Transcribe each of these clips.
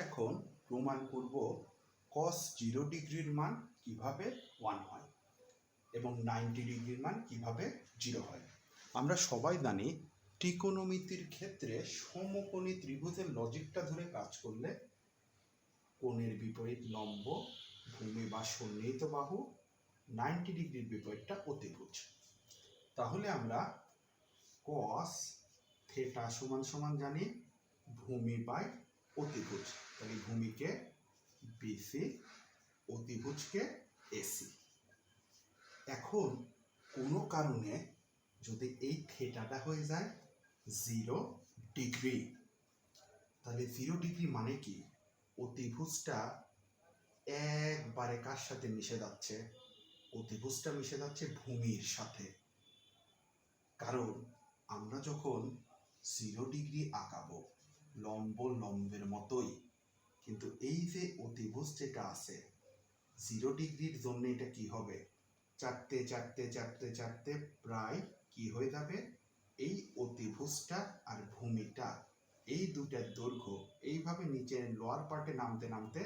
এখন প্রমাণ করব cos 0 ডিগ্রির মান কিভাবে 1 হয় এবং 90 ডিগ্রির মান কিভাবে 0 হয়। আমরা সবাই জানি ত্রিকোণমিতির ক্ষেত্রে সমকোণী ত্রিভুজের লজিকটা ধরে কাজ করলে কোণের বিপরীত লম্ব, ভূমি বা সন্নিহিত বাহু, 90 ডিগ্রির বিপরীতটা অতিভুজ। তাহলে আমরা cos থিটা সমান সমান জানি ভূমি বাই অতিভুজ। তাহলে ভূমিকে বিসি, অতিভুজকে এসি। এখন কোনো কারণে যদি এই থিটাটা হয়ে যায় 0 ডিগ্রি, তাহলে 0 ডিগ্রি মানে কি? অতিভুজটা একবারে কার সাথে মিশে যাচ্ছে? অতিভুজটা মিশে যাচ্ছে ভূমির সাথে। কারণ আমরা যখন 0 ডিগ্রি আঁকাবো লম্ব লম্বের মতোই, কিন্তু এই যে অতিভুজ যেটা আছে 0 ডিগ্রির জন্য এটা কি হবে? চারটে চারটে চারটে চারটে প্রায় কি হয়ে যাবে? এই অতিভুজটা আর ভূমিটা, এই দুটার দৈর্ঘ্য এইভাবে নিচে লোয়ার পার্টে নামতে নামতে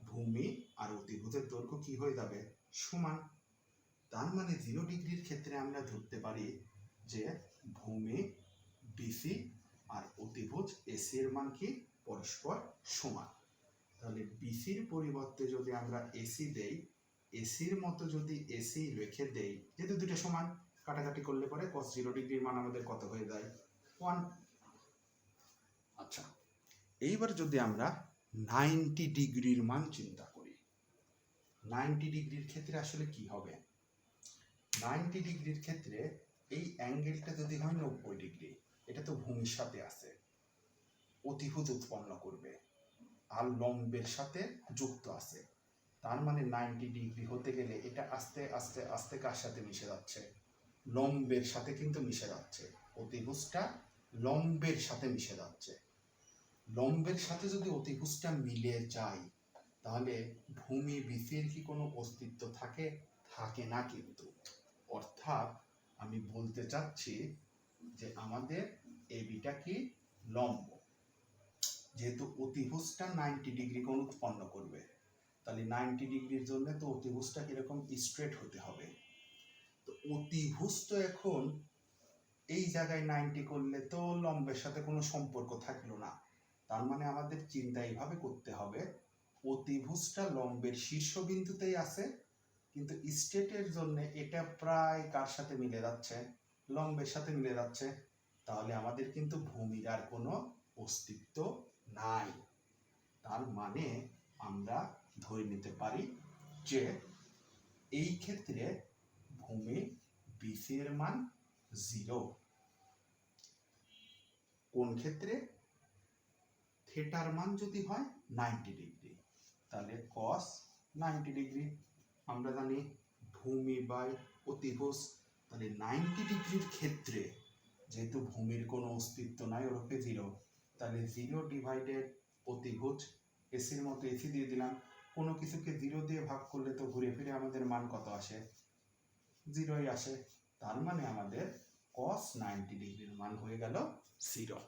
ভূমি আর অতিভুজের দৈর্ঘ্য কি হয়ে যাবে? সমান। তার মানে 0 ডিগ্রির ক্ষেত্রে আমরা ধরতে পারি যে ভূমি বিসি আর অতিভুজ এসি এর মান কি? পরস্পর সমান। তাহলে বিসির পরিবর্তে যদি আমরা এসি দেই, এসির মতো যদি এসি রেখে দেই, যেহেতু দুটো সমান, কাটাকাটি করলে পরে cos 0 ডিগ্রির মান আমাদের কত হয়ে যায়? 1। আচ্ছা, এইবার যদি আমরা 90 ডিগ্রির মান চিন্তা করি, 90 ডিগ্রির ক্ষেত্রে আসলে কি হবে? 90 ডিগ্রির ক্ষেত্রে এই অ্যাঙ্গেলটা যদি হয় 90 ডিগ্রি, এটা তো ভূমির সাথে আছে, অতিভুজ উৎপন্ন করবে আর লম্বের সাথে যুক্ত আছে। তার মানে 90 ডিগ্রি হতে গেলে এটা আস্তে আস্তে আস্তে কার সাথে মিশে যাচ্ছে? লম্বের সাথে কিন্তু মিশে যাচ্ছে। অতিভুজটা লম্বের সাথে মিশে যাচ্ছে। লম্বের সাথে যদি অতিভুজটা মিলে যায়, তাহলে ভূমি বিসির কি কোনো অস্তিত্ব থাকে? থাকে না কিন্তু। অর্থাৎ আমি বলতে চাচ্ছি যে আমাদের এবিটা কি? লম্ব। যেহেতু অতিভুজটা 90 ডিগ্রি কোণ উৎপন্ন করবে, তাহলে 90 ডিগ্রির জন্য তো অতিভুজটা কিরকম? স্ট্রেট হতে হবে। তো অতিভুজ তো এখন এই জায়গায় 90 করলে তো লম্বের সাথে কোনো সম্পর্ক থাকলো না। তার মানে আমাদের চিন্তা এইভাবে করতে হবে, অতিভুজটা লম্বের শীর্ষবিন্দুতেই আছে, কিন্তু স্ট্রেটের জন্য এটা প্রায় কার সাথে মিলে যাচ্ছে? লম্বের সাথে মিলে যাচ্ছে। তাহলে আমাদের কিন্তু ভূমির আর কোনো অস্তিত্ব নাই। তার মানে আমরা ধরে নিতে পারি যে এই ক্ষেত্রে ভূমি বিসি এর মান 0। কোন ক্ষেত্রে? থিটার মান যদি হয় 90 ডিগ্রি, তাহলে cos 90 ডিগ্রি। আমরা জানি ভূমি বাই অতিভুজ, তাহলে 90 ডিগ্রির ক্ষেত্রে যেহেতু ভূমির কোনো অস্তিত্ব নাই, ওরফে 0, তাহলে 0 ডিভাইডেড অতিভুজ, এসির মতো এসি দিয়ে দিলাম। কোনো কিছুকে 0 দিয়ে ভাগ করলে তো ঘুরে ফিরে আমাদের মান কত আসে? 0ই আসে। তার মানে আমাদের cos 90 ডিগ্রির মান হয়ে গেল 0।